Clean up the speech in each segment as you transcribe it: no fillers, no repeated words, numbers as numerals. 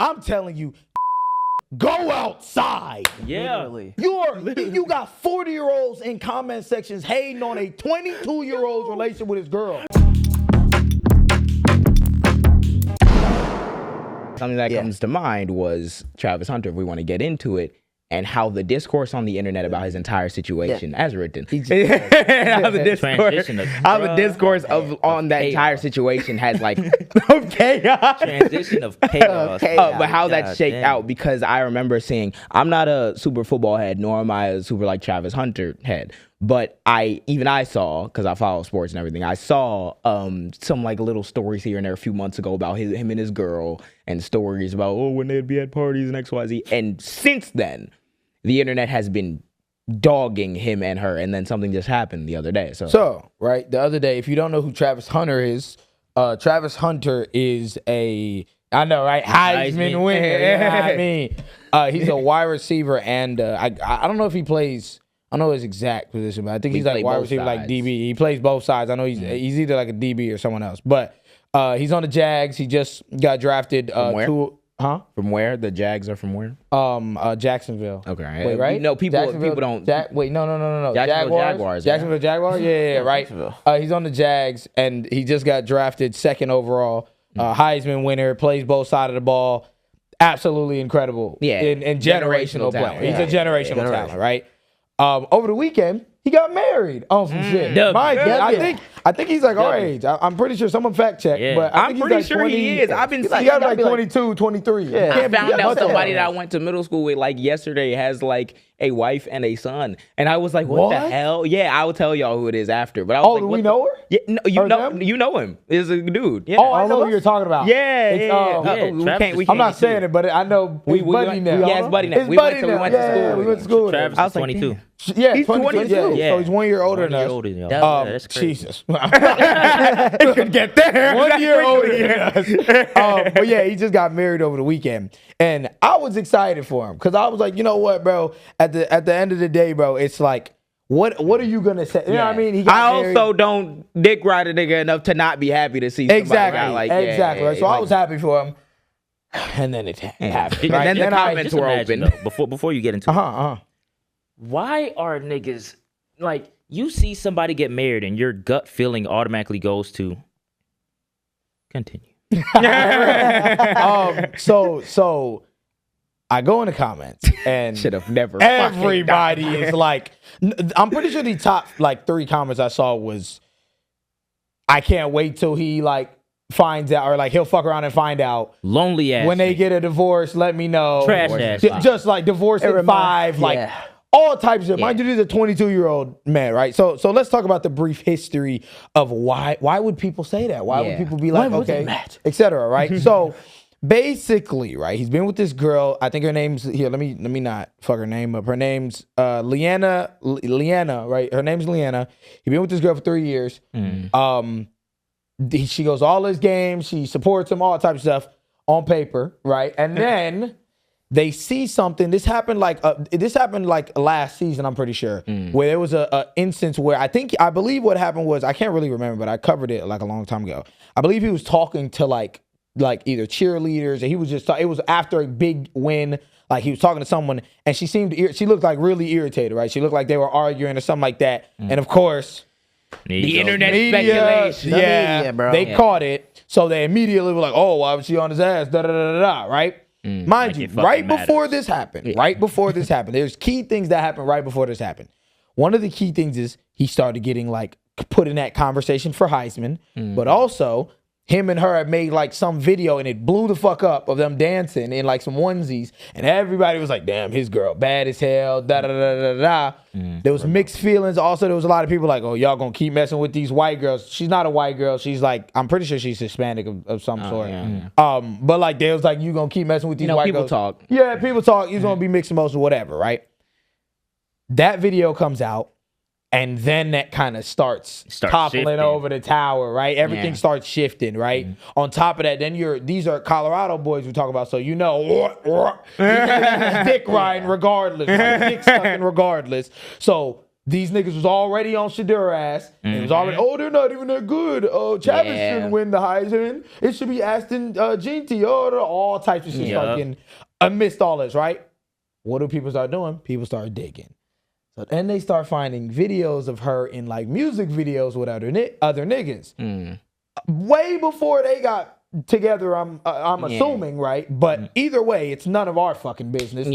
I'm telling you, go outside. Yeah. Literally. You got 40-year-olds in comment sections hating on a 22-year-old's relationship with his girl. Something that comes to mind was Travis Hunter, if we want to get into it, and how the discourse on the internet about his entire situation, as written, how the discourse on that entire situation has like chaos. Transition of chaos. But how that shaked out, because I remember seeing, I'm not a super football head, nor am I a super like Travis Hunter head, but I saw, because I follow sports and everything, I saw some like little stories here and there a few months ago about him and his girl, and stories about, when they'd be at parties and XYZ. And since then, the internet has been dogging him and her, and then something just happened the other day. So, right, the other day, if you don't know who Travis Hunter is a, I know, right, Heisman winner. Yeah, I mean, he's a wide receiver, and I don't know if he plays, I don't know his exact position, but I think he's like wide receiver, like DB. He plays both sides. I know he's either like a DB or someone else, but he's on the Jags. He just got drafted. From where? From where? The Jags are from where? Jacksonville. Okay. Wait, right? No, people don't. No. Jaguars. Jacksonville Jaguars? Yeah, right. He's on the Jags, and he just got drafted 2nd overall. Heisman winner, plays both sides of the ball. Absolutely incredible. Yeah. And generational player. He's a generational talent, right? Over the weekend, he got married on some shit. I think he's like our age. I'm pretty sure someone fact checked, but I think I'm pretty sure he is. I've been seeing, he got like 22, 23. Yeah. I found out somebody that I went to middle school with like yesterday has like a wife and a son, and I was like, what the hell? Yeah, I will tell y'all who it is after. But I was like, do we know her? Yeah, no, you know him. It's a dude. Yeah. Oh, I know who you're talking about. We I'm not saying it, but I know we buddy now. Yeah, it's buddy now. We went to school. We went to school. Travis is 22. Yeah, he's 22. Yeah. So he's 1 year older than us. That's crazy. Jesus. It could get there. 1 year older than us. But yeah, he just got married over the weekend. And I was excited for him because I was like, you know what, bro? At the end of the day, bro, it's like, what are you going to say? You know what I mean? He got married. Also don't dick ride a nigga enough to not be happy to see somebody. Exactly. So I was happy for him. And then it happened. Right? And then the comments were open. Though, before you get into it. Why are niggas, like, you see somebody get married and your gut feeling automatically goes to continue. So I go in the comments and should have never. Everybody is like, I'm pretty sure the top like 3 comments I saw was, I can't wait till he like finds out, or like he'll fuck around and find out. Lonely ass. When they get a divorce, let me know. Trash ass. Just like divorce in 5, like. All types of, mind you, this is a 22-year-old man, right? So let's talk about the brief history of why would people say that? Why would people be like, okay, et cetera, right? So basically, right, he's been with this girl. I think her name's, here, let me not fuck her name up. Her name's Leanna, right? Her name's Leanna. He's been with this girl for 3 years. She goes to all his games. She supports him, all types of stuff on paper, right? And then they see something. This happened like last season, I'm pretty sure, where there was a instance where I believe what happened was, I can't really remember, but I covered it like a long time ago. I believe he was talking to like either cheerleaders, and he was just it was after a big win. Like he was talking to someone, and she looked like really irritated, right? She looked like they were arguing or something like that. And of course, the internet speculation. They caught it, so they immediately were like, "Oh, why was she on his ass?" Right? Mind you, right before this happened, there's key things that happened right before this happened. One of the key things is he started getting like put in that conversation for Heisman, but also him and her had made like some video and it blew the fuck up of them dancing in like some onesies, and everybody was like, damn, his girl bad as hell, There was mixed feelings. Also, there was a lot of people like, oh, y'all gonna keep messing with these white girls. She's not a white girl. She's like, I'm pretty sure she's Hispanic of some sort. But like, there was like, you gonna keep messing with these white girls. People talk. Yeah, people talk. You're gonna be mixed emotions or whatever, right? That video comes out. And then that kind of starts toppling shifting over the tower, right? Everything starts shifting, right? On top of that, then these are Colorado boys we talk about, so you know, dick riding regardless, right? Dick sucking regardless. So these niggas was already on Shadura ass. And it was already, they're not even that good. Travis shouldn't win the Heisman. It should be Aston Ginty. All types of shit start getting amidst all this, right? What do people start doing? People start digging. So then they start finding videos of her in like music videos with other niggas. Way before they got together, I'm assuming, right? But either way, it's none of our fucking business.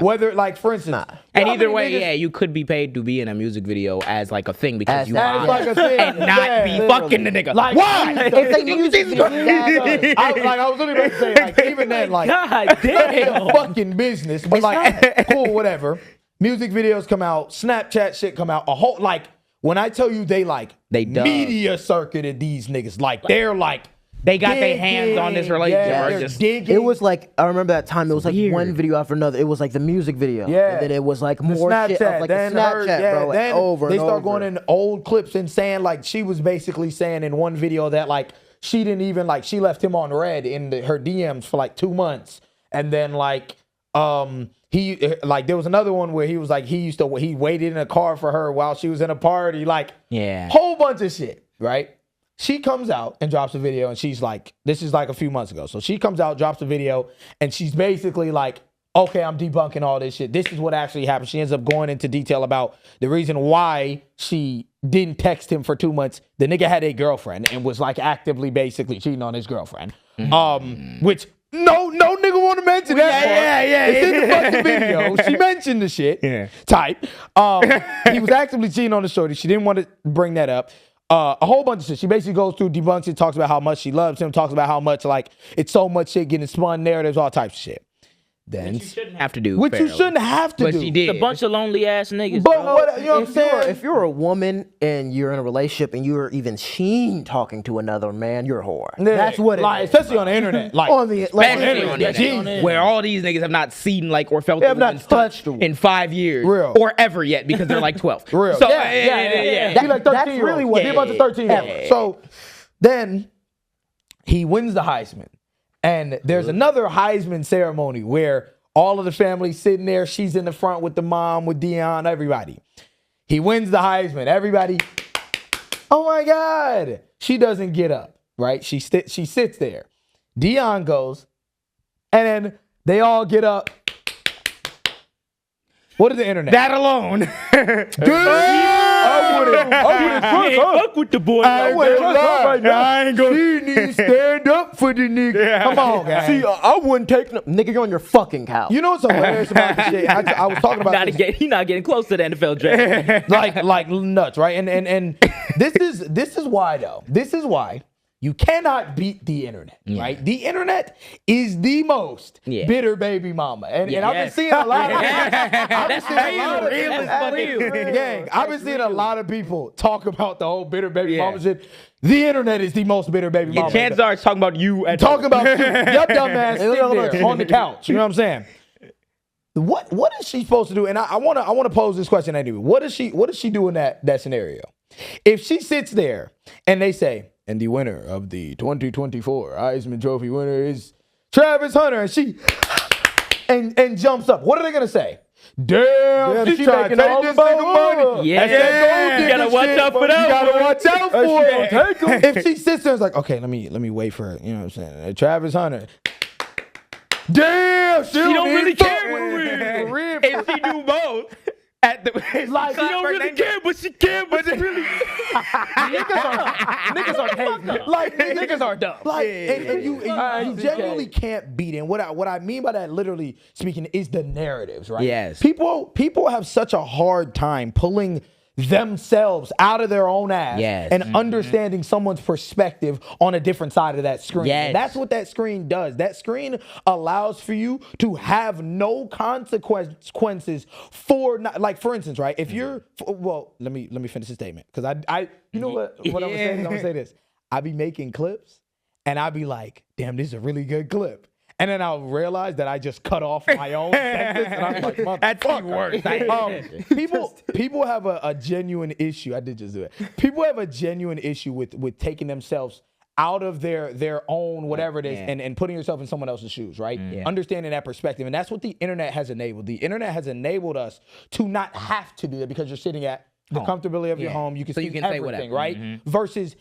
Whether, like, for instance, and either way, you could be paid to be in a music video as like a thing because you are, like a thing, and not be fucking the nigga. Like, why? It's a music video. I was literally about to say, like, even then, like, God damn, fucking business, but like, cool, whatever. Music videos come out, Snapchat shit come out, a whole, like, when I tell you they media circuited these niggas, like, they're like, they got their hands on this relationship. It was like, I remember that time, it was like one video after another. It was like the music video. Yeah. And then it was like more Snapchat, shit of like the Snapchat, bro. Like, then they start going in old clips and saying, like, she was basically saying in one video that, like, she didn't even, like, she left him on red in her DMs for like 2 months. And then, like, he, like, there was another one where he was like, he waited in a car for her while she was in a party. Like, whole bunch of shit, right? She comes out and drops a video, and she's like, this is like a few months ago. So she comes out, drops a video, and she's basically like, okay, I'm debunking all this shit. This is what actually happened. She ends up going into detail about the reason why she didn't text him for 2 months. The nigga had a girlfriend and was like actively basically cheating on his girlfriend. Which no nigga want to mention that. Yeah. It's in the fucking video. She mentioned the shit. Type. He was actively cheating on the shorty. She didn't want to bring that up. A whole bunch of shit. She basically goes through, debunks it, talks about how much she loves him, talks about how much, like, it's so much shit getting spun, narratives, all types of shit. Then, which you shouldn't have to do. Which you shouldn't have to do. But she did. It's a bunch of lonely ass niggas. But what, you know what I'm saying? If you're a woman and you're in a relationship and you're even seen talking to another man, you're a whore. Yeah. That's what it like, is. Especially on the internet. Like, on the internet. Where all these niggas have not seen, like, or felt they have not touched in 5 years. Real. Or ever yet, because they're like 12. Real. So, yeah. He like 13 That's really what he a bunch of 13-year-olds. So then he wins the Heisman. And there's another Heisman ceremony where all of the family sitting there. She's in the front with the mom, with Dion, everybody. He wins the Heisman. Everybody, oh my God. She doesn't get up, right? She sits there. Dion goes, and then they all get up. What is the internet? That alone. I wouldn't fuck with the boy. I ain't gonna. She needs to stand up for the nigga. Come on, guys. See, I wouldn't take no. Nigga, you're on your fucking couch. You know what's hilarious about this shit? I was talking about this. He's not getting close to the NFL draft. like nuts, right? And this is why though. This is why you cannot beat the internet, right? The internet is the most bitter baby mama, and I've been seeing a lot of. I've been seeing a lot of people talk about the whole bitter baby mama shit. The internet is the most bitter baby mama. Chances are it's talking about you and talking about you. Your dumb ass sitting there on the couch. You know what I'm saying? What is she supposed to do? And I want to pose this question anyway. What does she do in that scenario? If she sits there and they say, and the winner of the 2024 Heisman Trophy winner is Travis Hunter, and she and jumps up, what are they gonna say? Damn, she trying to take this nigga money. Yeah, you gotta watch out for that. You gotta watch out for it. If she sits there and is like, okay, let me wait for it. You know what I'm saying? Travis Hunter. Damn, she don't really care. If she do both. Like, she don't really care, but she can, but it really. niggas are hating. Like, niggas are dumb. Like, and you genuinely can't beat it. What I mean by that, literally speaking, is the narratives, right? Yes. People have such a hard time pulling themselves out of their own ass and understanding someone's perspective on a different side of that screen. Yes. And that's what that screen does. That screen allows for you to have no consequences for not, like, for instance, right? If you're, well, let me finish the statement, because I you know what I'm gonna say? I'm gonna say this. I be making clips and I be like, damn, this is a really good clip. And then I'll realize that I just cut off my own sentence, and I'm like, motherfucker. People have a genuine issue. I did just do it. People have a genuine issue with taking themselves out of their own whatever it is and putting yourself in someone else's shoes, right? Understanding that perspective. And that's what the internet has enabled. The internet has enabled us to not have to do that because you're sitting at the comfortability of your home. You can So see you can say everything, whatever. right? Versus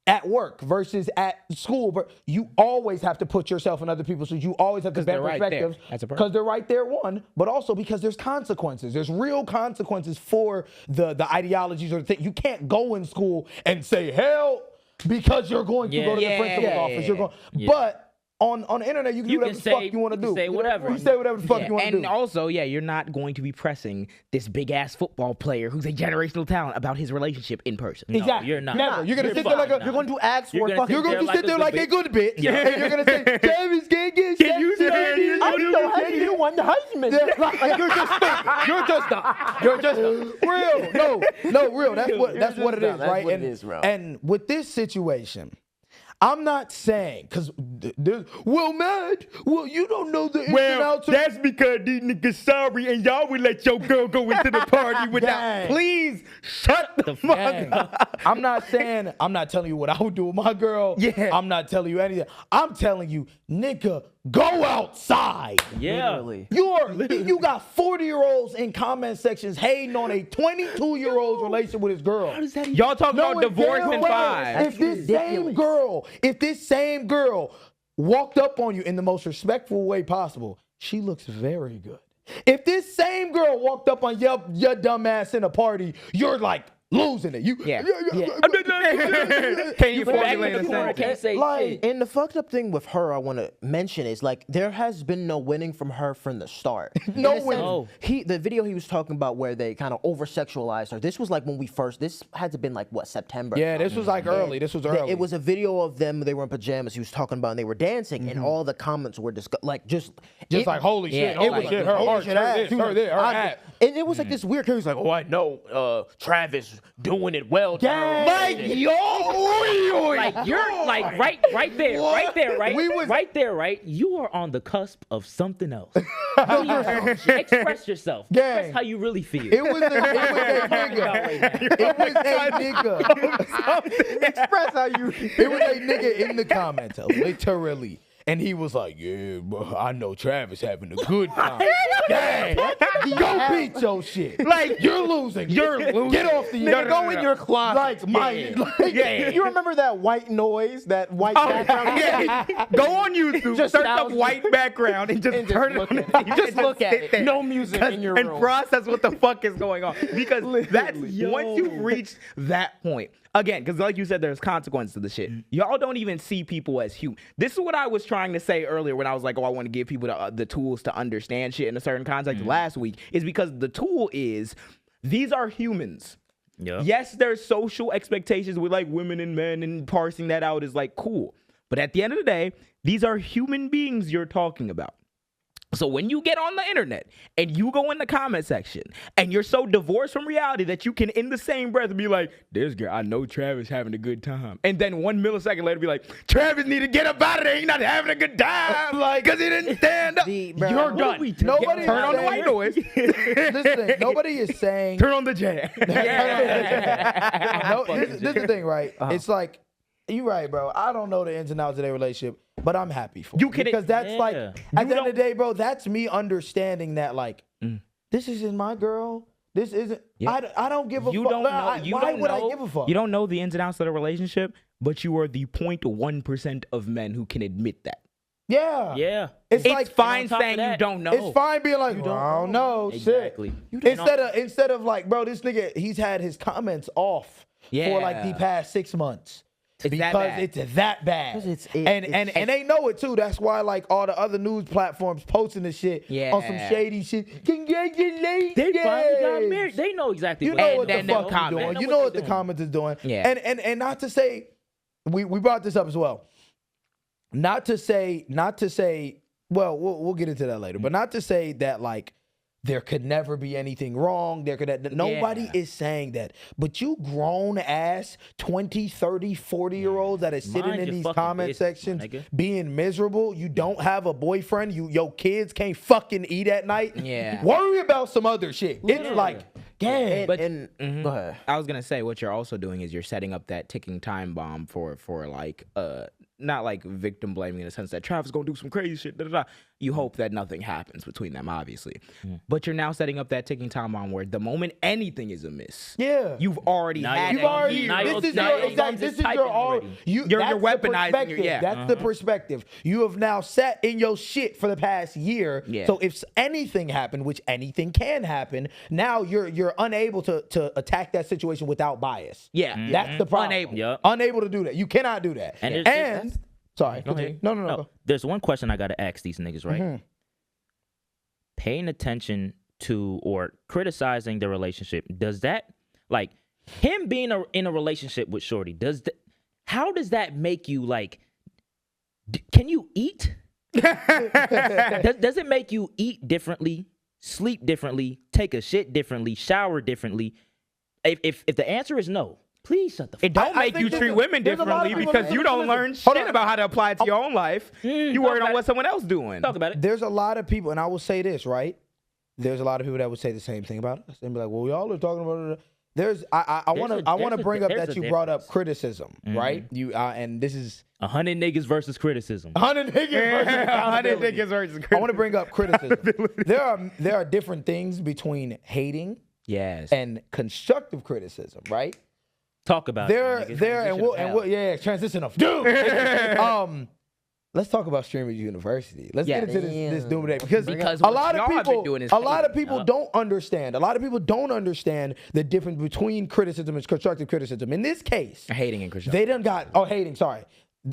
at work, versus at school. But you always have to put yourself in other people's shoes. You always have to bear they're right there. perspectives. That's a problem. Because they're right there, one, but also because there's consequences. There's real consequences for the ideologies or the thing. You can't go in school and say, hell, because you're going to go to the principal's office. You're going, but on the internet, you can do whatever the fuck you want to do. Say whatever. You say whatever the fuck you want to do. And also, you're not going to be pressing this big ass football player who's a generational talent about his relationship in person. Exactly. You're not. Never. You're gonna sit there like You're going to ask You're for gonna fucking. You're going to sit there like a good bitch. Yeah. And you're going to say, Travis can't get Can you sit there and shit. I'm so happy you won the Heisman. Like, you're just stupid. You're just real. No, real. That's what it is, That's right? what it is, bro. And with this situation, I'm not saying because Matt, you don't know the ins and outs of that's because these niggas sorry and y'all would let your girl go into the party without. Gang. Please shut the fuck Gang. up. I'm not telling you what I would do with my girl. Yeah. I'm not telling you anything. I'm telling you, nigga, go outside. Yeah. Literally. You got 40-year-olds in comment sections hating on a 22-year-old's relationship with his girl. Y'all talking about divorce damn in well, 5. If this same girl walked up on you in the most respectful way possible, she looks very good. If this same girl walked up on your dumb ass in a party, you're like losing it. Can't you But back formulate in a the corner, sentence? can't say shit. And the fucked up thing with her, I want to mention is like there has been no winning from her from the start. No In the sense, winning. The video he was talking about where they kind of over sexualized her. This was like when this had to been like what, September? Yeah, this was like early. This was early. It was a video of them. They were in pajamas. He was talking about, and they were dancing, and all the comments were just like holy shit, it holy was shit, like, her holy heart, shit, her ass. this, He was her like, there, her I- ass. And it was like this weird. He was like, "Oh, I know, Travis doing it well." Gang. Like, Like you're like right there, right there, right. You are on the cusp of something else. Express yourself. Gang. Express how you really feel. It was a nigga. express how you. It was a nigga in the comments, literally. And he was like, yeah, bro, I know Travis having a good time. Dang, go beat your shit. Like, you're losing. Get off the Nigga, go in your closet. You You remember that white noise, that white background? Go on YouTube, Just search up thousand- white background and just turn it look on. at it. Just look at sit it. there. No music in your and room. process what the fuck is going on. Because that's once you've reached that point. Again, because like you said, there's consequences to the shit. Y'all don't even see people as human. This is what I was trying to say earlier when I was like, I want to give people the tools to understand shit in a certain context last week, is because the tool is these are humans. Yeah. Yes, there's social expectations with like women and men, and parsing that out is like cool. But at the end of the day, these are human beings you're talking about. So when you get on the internet and you go in the comment section and you're so divorced from reality that you can in the same breath be like, this girl, I know Travis having a good time. And then 1 millisecond later be like, Travis need to get up out of there. He's not having a good time. Like, because he didn't stand up. You're done. Nobody Turn on the white noise. Listen, nobody is saying. Turn on the jam. No, this is the thing, right? It's like, you're right, bro. I don't know the ins and outs of their relationship, but I'm happy for You them. can- Because that's like, Yeah. at the end of the day, bro, that's me understanding that, like, this isn't my girl. This isn't. I don't give a You fuck. don't know. Why would I give a fuck? You don't know the ins and outs of the relationship, but you are the 0.1% of men who can admit that. Yeah. Yeah. It's It's like fine on top of saying that, you don't know. It's fine being like, well, I don't know. Exactly. Shit. Instead of like, bro, this nigga, he's had his comments off for like the past 6 months. It's that bad. It's that bad. 'Cause And they know it too. That's why like all the other news platforms posting this shit on some shady shit. Congratulations. They finally got married. They know exactly You what know they what the doing. fuck you doing. You know what the comments is doing. Yeah. And not to say, we brought this up as well. Not to say, well, we'll get into that later, but not to say that like there could never be anything wrong. Nobody is saying that. But you grown ass 20, 30, 40-year-olds that are sitting Mind in your these fucking comment business, sections nigga. being miserable. You don't have a boyfriend. Your kids can't fucking eat at night. Yeah. Worry about some other shit. It's like, damn. Go ahead. I was gonna say what you're also doing is you're setting up that ticking time bomb for like not like victim blaming in the sense that Travis gonna do some crazy shit. you hope that nothing happens between them, obviously. But you're now setting up that ticking time on where the moment anything is amiss, you've already had You've already. This is your you're weaponizing your That's the perspective. You have now sat in your shit for the past year. Yeah. So if anything happened, which anything can happen, now you're unable to attack that situation without bias. Yeah. That's the problem. Unable. Yep. Unable to do that. You cannot do that. And sorry. Go ahead. No. There's one question I gotta ask these niggas, right? Paying attention to or criticizing the relationship, does that, like, him being in a relationship with Shorty, how does that make you, like, can you eat? Does it make you eat differently, sleep differently, take a shit differently, shower differently? If the answer is no, please shut the fuck up. It don't make you treat women differently because you don't learn shit about how to apply it to your own life. You worried on what someone else doing. Talk about it. There's a lot of people, and I will say this, right? There's a lot of people that would say the same thing about us. They'd be like, well, y'all are talking about it. I want to bring up that you brought up criticism, right? You and this is 100 niggas versus criticism. 100 niggas versus criticism. I want to bring up criticism. There are different things between hating and constructive criticism, right? Talk about it. Transition of dude. Let's talk about Streamers University. Let's get into this doom day because a lot of people don't understand. A lot of people don't understand the difference between criticism and constructive criticism. In this case, hating and constructive.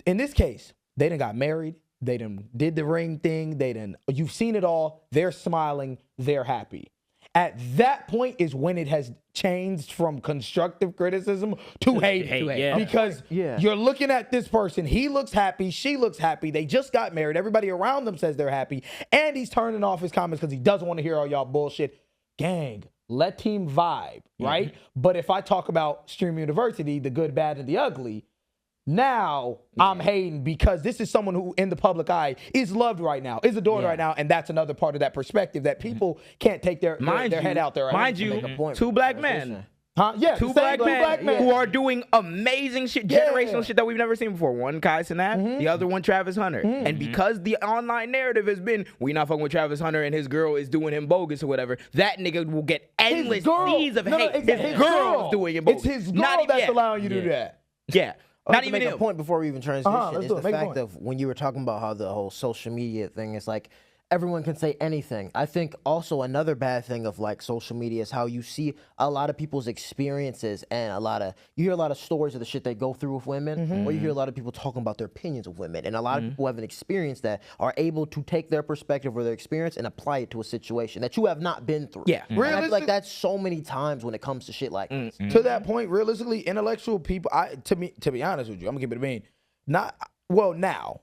In this case, they done got married. They done did the ring thing. You've seen it all. They're smiling. They're happy. At that point is when it has changed from constructive criticism to hate. Because you're looking at this person. He looks happy. She looks happy. They just got married. Everybody around them says they're happy. And he's turning off his comments because he doesn't want to hear all y'all bullshit. Gang, let team vibe, right? But if I talk about Stream University, the good, bad, and the ugly, now I'm hating because this is someone who in the public eye is loved right now, is adored right now, and that's another part of that perspective that people can't take their head out there. Mind you, two black men. Yeah, two black men who are doing amazing shit, generational shit that we've never seen before. One Kai Cenat, the other one Travis Hunter. And because the online narrative has been, we not fucking with Travis Hunter and his girl is doing him bogus or whatever, that nigga will get endless seas of hate. His girl is doing him bogus. It's his girl that's allowing you to do that. Yeah. Not even a point before we even transition is the fact of when you were talking about how the whole social media thing is like everyone can say anything. I think also another bad thing of like social media is how you see a lot of people's experiences and you hear a lot of stories of the shit they go through with women, or you hear a lot of people talking about their opinions of women, and a lot of people have an experience that are able to take their perspective or their experience and apply it to a situation that you have not been through. Yeah, and I feel like that's so many times when it comes to shit like this. To that point, realistically, intellectual people, to be honest with you, I'm gonna keep it a bean.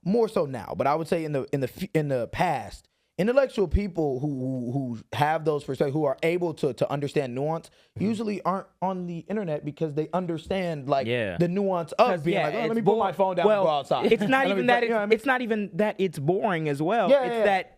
More so now, but I would say in the past, intellectual people who have those perspectives, who are able to understand nuance, usually aren't on the internet because they understand the nuance of being like, let me put my phone down and go outside. It's not even that. It's not even that it's boring as well. That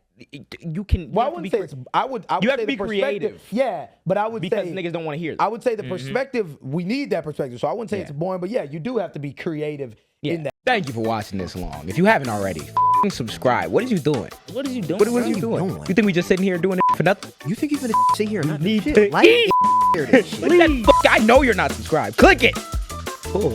you can. Well, I wouldn't say it's. I would. You have to be creative. Yeah, but I would say because niggas don't want to hear that. I would say the perspective. We need that perspective. So I wouldn't say it's boring, but you do have to be creative in that. Thank you for watching this long. If you haven't already, subscribe. What is you doing? What are you doing? What are you doing? You think we just sitting here doing it for nothing? You think you're gonna sit here and not need do shit? Like, I know you're not subscribed. Click it. Cool.